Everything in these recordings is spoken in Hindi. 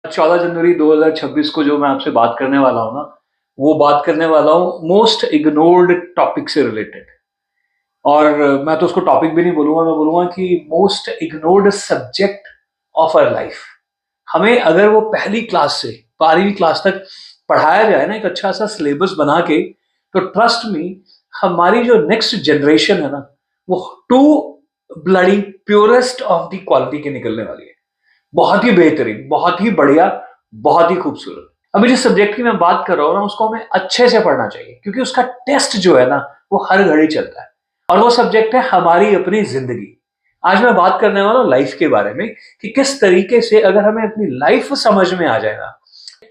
14 जनवरी 2026 को जो मैं आपसे बात करने वाला हूँ ना, वो बात करने वाला हूँ मोस्ट इग्नोर्ड टॉपिक से रिलेटेड। और मैं तो उसको टॉपिक भी नहीं बोलूंगा, मैं बोलूंगा कि most ignored subject of our life. हमें अगर वो पहली क्लास से 12वीं क्लास तक पढ़ाया जाए ना, एक अच्छा सा सिलेबस बना के, तो ट्रस्ट मी, हमारी जो नेक्स्ट जनरेशन है ना, वो to bloody purest of the quality की निकलने वाली है। बहुत ही बेहतरीन, बहुत ही बढ़िया, बहुत ही खूबसूरत। अभी जिस सब्जेक्ट की मैं बात कर रहा हूँ ना, उसको हमें अच्छे से पढ़ना चाहिए, क्योंकि उसका टेस्ट जो है ना, वो हर घड़ी चलता है। और वो सब्जेक्ट है हमारी अपनी जिंदगी। आज मैं बात करने वाला हूँ लाइफ के बारे में, कि किस तरीके से अगर हमें अपनी लाइफ समझ में आ जाएगा,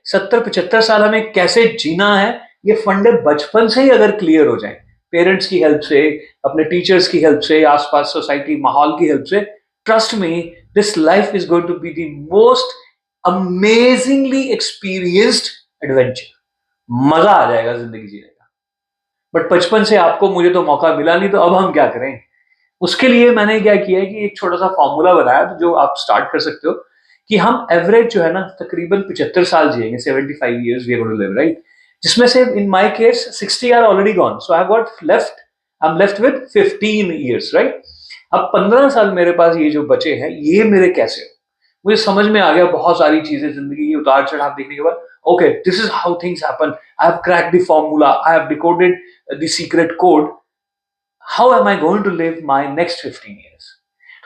70-75 साल हमें कैसे जीना है, ये फंडे बचपन से ही अगर क्लियर हो जाए, पेरेंट्स की हेल्प से, अपने टीचर्स की हेल्प से, आसपास सोसाइटी माहौल की हेल्प से, trust me, this life is going to be the most amazingly experienced adventure. मजा आ जाएगा जिंदगी जीने का। बट बचपन से आपको मुझे तो मौका मिला नहीं, तो अब हम क्या करें? उसके लिए मैंने क्या किया है कि एक छोटा सा फॉर्मूला बनाया, तो जो आप स्टार्ट कर सकते हो, कि हम एवरेज जो है ना, तकरीबन 75 साल जिएंगे, 75 years we are going to live, right? जिसमें से in my case 60 are already gone, so I am left with 15 years, right? अब 15 साल मेरे पास ये जो बचे हैं, ये मेरे कैसे हो? मुझे समझ में आ गया बहुत सारी चीजें जिंदगी की उतार चढ़ाव देखने के बाद। Okay, this is how things happen. I have cracked the formula, I have decoded the secret code. How am I going to live my next 15 years?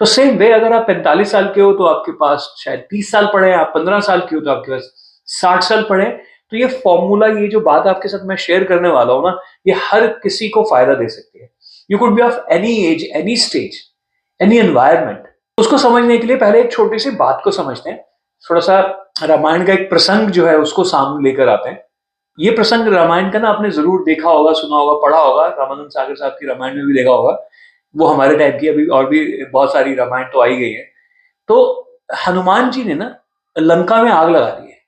तो सेम वे, अगर आप 45 साल के हो तो आपके पास शायद 30 साल पड़े, आप 15 साल के हो तो आपके पास 60 साल पड़े। तो ये फॉर्मूला, ये जो बात आपके साथ मैं शेयर करने वाला हूं ना, ये हर किसी को फायदा दे सकती है। You could be of any as, any stage, any environment. उसको समझने के लिए पहले एक छोटी सी बात को समझते हैं। थोड़ा सा रामायण का एक प्रसंग जो है उसको सामने लेकर आते हैं। ये प्रसंग रामायण का ना, आपने जरूर देखा होगा, सुना होगा, पढ़ा होगा। रामानंद सागर साहब की रामायण में भी देखा होगा। वो हमारे टाइप की अभी और भी बहुत सारी रामायण तो आई गई है। तो हनुमान जी ने ना लंका में आग लगा दी है।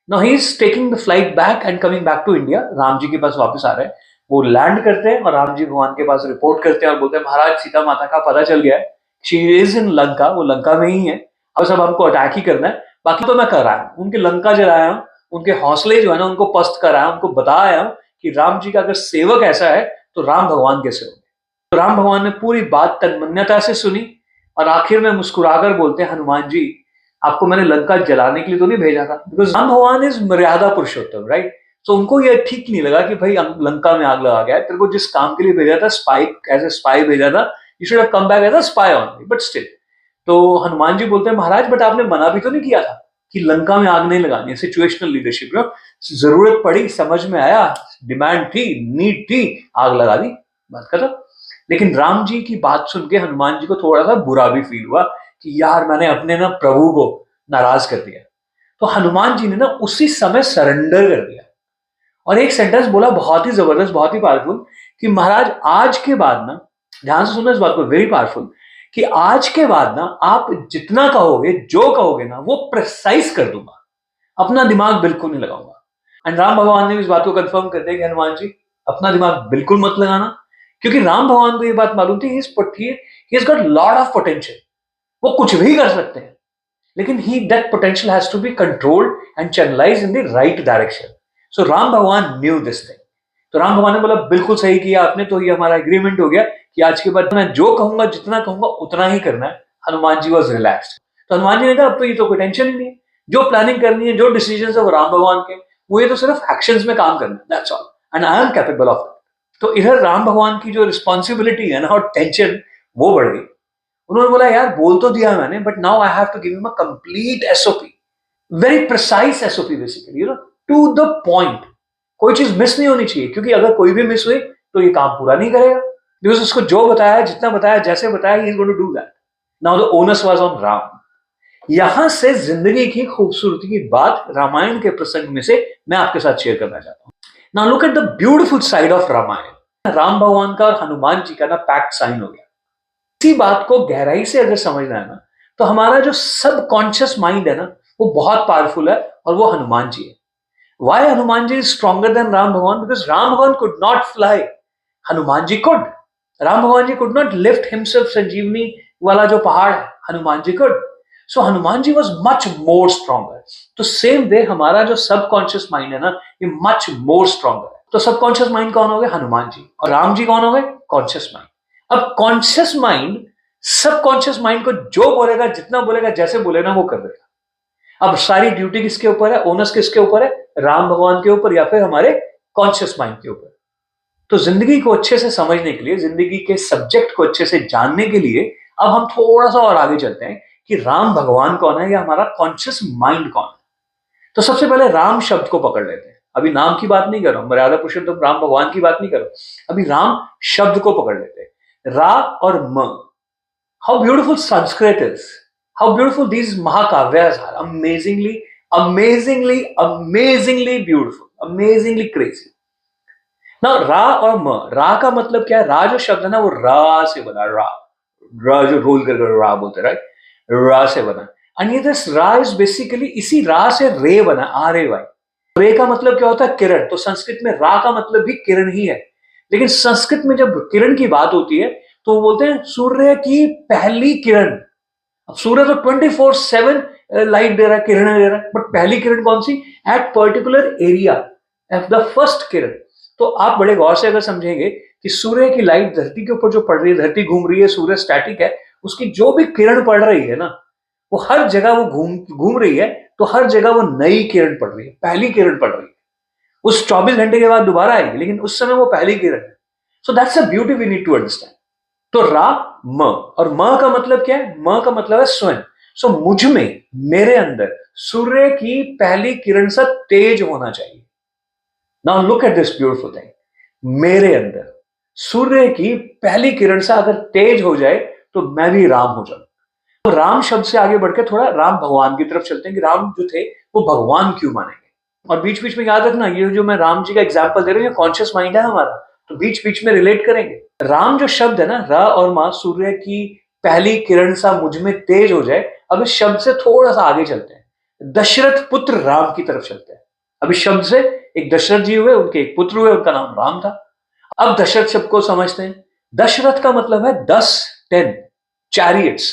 Now he is taking the flight back and coming back to India. Ram ji के पास वापस आ रहे हैं। वो लैंड करते हैं और राम जी भगवान के पास रिपोर्ट करते हैं और बोलते हैं, महाराज, सीता माता का पता चल गया है, शी इज इन लंका, वो लंका में ही है। अब सब हमको अटैक ही करना है, बाकी तो मैं कर रहा हूं। उनकी लंका जलाया हूं, उनके हौसले जो है ना उनको पस्त कराया, उनको बताया कि राम जी का अगर सेवक ऐसा है तो राम भगवान कैसे होंगे। तो राम भगवान ने पूरी बात तन्मन्यता से सुनी और आखिर में मुस्कुराकर बोलते हैं, हनुमान जी, आपको मैंने लंका जलाने के लिए तो नहीं भेजा था, बिकॉज राम भगवान इज मर्यादा पुरुषोत्तम, राइट? तो उनको ये ठीक नहीं लगा कि भाई लंका में आग लगा गया है, तेरे को जिस काम के लिए भेजा था, स्पाई, एज ए स्पाई भेजा था, you should have come back as a spy on, but still. तो हनुमान जी बोलते हैं, महाराज, बट आपने मना भी तो नहीं किया था कि लंका में आग नहीं लगानी। सिचुएशनल लीडरशिप, जरूरत पड़ी, समझ में आया, डिमांड थी, नीड थी, आग लगा दी, बात खत्म। लेकिन राम जी की बात सुन के हनुमान जी को थोड़ा सा बुरा भी फील हुआ कि यार, मैंने अपने ना प्रभु को नाराज कर दिया। तो हनुमान जी ने ना उसी समय सरेंडर कर दिया और एक सेंटेंस बोला, बहुत ही जबरदस्त, बहुत ही पावरफुल, कि महाराज, आज के बाद ना, ध्यान से सुनना इस बात को, वेरी पावरफुल, कि आज के बाद ना आप जितना कहोगे, जो कहोगे ना, वो प्रिसाइज कर दूंगा, अपना दिमाग बिल्कुल नहीं लगाऊंगा। एंड राम भगवान ने इस बात को कंफर्म कर दिया कि हनुमान जी, अपना दिमाग बिल्कुल मत लगाना, क्योंकि राम भगवान को ये बात मालूम थी, he is got lot of potential, वो कुछ भी कर सकते हैं, लेकिन he that potential has to be controlled and channelise in the right direction. So Ram भगवान न्यू दिस थिंग। तो राम भगवान ने बोला, बिल्कुल सही किया आपने, तो ये हमारा एग्रीमेंट हो गया कि आज के बाद मैं जो कहूंगा, जितना कहूंगा, उतना ही करना है। Hanuman ji was relaxed. तो हनुमान जी ने कहा, अब तो ये तो कोई टेंशन ही नहीं है, जो प्लानिंग करनी है, जो डिसीजन है, वो राम भगवान के, वो ये तो सिर्फ एक्शंस में काम करना है, that's all, and I am capable of that. तो इधर राम भगवान की जो रिस्पॉन्सिबिलिटी है ना, और टेंशन, वो बढ़ गई। उन्होंने बोला, यार, बोल तो दिया मैंने, but now I have to give him a complete SOP, very precise SOP, basically, to the point. कोई चीज मिस नहीं होनी चाहिए, क्योंकि अगर कोई भी मिस हुई तो ये काम पूरा नहीं करेगा। बिकॉज उसको जो बताया, जितना बताया, जैसे बताया, he is going to do that. Now the onus was on Ram. यहां से जिंदगी की खूबसूरती की बात रामायण के प्रसंग में से मैं आपके साथ शेयर करना चाहता हूं। Now look at the beautiful side of Ramayan. Ram भगवान का और हनुमान जी का ना पैक्ट साइन हो गया। इसी बात को गहराई से अगर समझना है ना, तो हमारा जो सबकॉन्शियस माइंड है ना, वो बहुत पावरफुल है, और वो हनुमान जी है। Why Hanuman ji is stronger than Ram Bhagwan? Because Ram Bhagwan could not fly. Hanuman ji could. Ram Bhagwan ji could not lift himself, Sanjeevani वाला जो पहाड़ है, Hanuman ji could. So Hanuman ji was much more stronger. तो सेम वे हमारा जो सबकॉन्शियस माइंड है ना, ये मच मोर स्ट्रॉन्गर है। तो सबकॉन्शियस माइंड कौन हो गए? हनुमान जी। और राम जी कौन हो गए? Conscious mind. अब कॉन्शियस माइंड सबकॉन्शियस माइंड को जो बोलेगा, जितना बोलेगा, जैसे बोले ना, वो कर देगा। अब सारी ड्यूटी किसके ऊपर है? ओनस किसके ऊपर है? राम भगवान के ऊपर या फिर हमारे कॉन्शियस माइंड के ऊपर। तो जिंदगी को अच्छे से समझने के लिए, जिंदगी के सब्जेक्ट को अच्छे से जानने के लिए अब हम थोड़ा सा और आगे चलते हैं कि राम भगवान कौन है या हमारा कॉन्शियस माइंड कौन है। तो सबसे पहले राम शब्द को पकड़ लेते हैं। अभी नाम की बात नहीं कर रहा हूं, मर्यादा पुरुषोत्तम राम भगवान की बात नहीं कर रहा हूं, अभी राम शब्द को पकड़ लेते हैं। रा और म। How beautiful Sanskrit is, how beautiful these महाकाव्यास are, amazingly amazingly amazingly beautiful, amazingly crazy. ना रा और म, रा का मतलब क्या है? रा जो शब्द है ना, वो रा से बना, रा, रा जो रोल कर रा बोलते, राइट, रा से बना। एंड ये दिस रा इज बेसिकली, इसी रा से रे बना, आर ए वाई। रे का मतलब क्या होता है? किरण। तो संस्कृत में रा का मतलब भी किरण ही है। लेकिन संस्कृत में जब किरण की बात होती है तो वो बोलते हैं सूर्य की पहली किरण। अब सूर्य तो 24/7 लाइट दे रहा है, किरण दे रहा है, बट पहली किरण कौन सी? At particular area, at the first किरण। तो आप बड़े गौर से अगर समझेंगे कि सूर्य की लाइट धरती के ऊपर जो पड़ रही है, धरती घूम रही है, सूर्य स्टैटिक है, उसकी जो भी किरण पड़ रही है ना, वो हर जगह वो घूम घूम रही है, तो हर जगह वो नई किरण पड़ रही है, पहली किरण पड़ रही है। उस 24 घंटे के बाद दोबारा आएगी, लेकिन उस समय वो पहली किरण है। So that's a beauty we need to understand. तो रा म, और म का मतलब क्या है? म का मतलब है स्वयं। सो मुझ में, मेरे अंदर सूर्य की पहली किरण से तेज होना चाहिए। Now look at this beautiful thing, मेरे अंदर सूर्य की पहली किरण से अगर तेज हो जाए तो मैं भी राम हो जाऊं। तो राम शब्द से आगे बढ़कर थोड़ा राम भगवान की तरफ चलते हैं कि राम जो थे वो भगवान क्यों मानेंगे। और बीच बीच में याद रखना, ये जो मैं राम जी का एग्जाम्पल दे रहा हूँ, कॉन्शियस माइंड है हमारा, तो बीच बीच में रिलेट करेंगे। राम जो शब्द है ना, रा और मां, सूर्य की पहली किरण सा मुझ में तेज हो जाए। अब इस शब्द से थोड़ा सा आगे चलते हैं, दशरथ पुत्र राम की तरफ चलते हैं। अब इस शब्द से एक दशरथ जी हुए, उनके एक पुत्र हुए, उनका नाम राम था। अब दशरथ शब्द को समझते हैं। दशरथ का मतलब है 10, 10 चैरियट्स।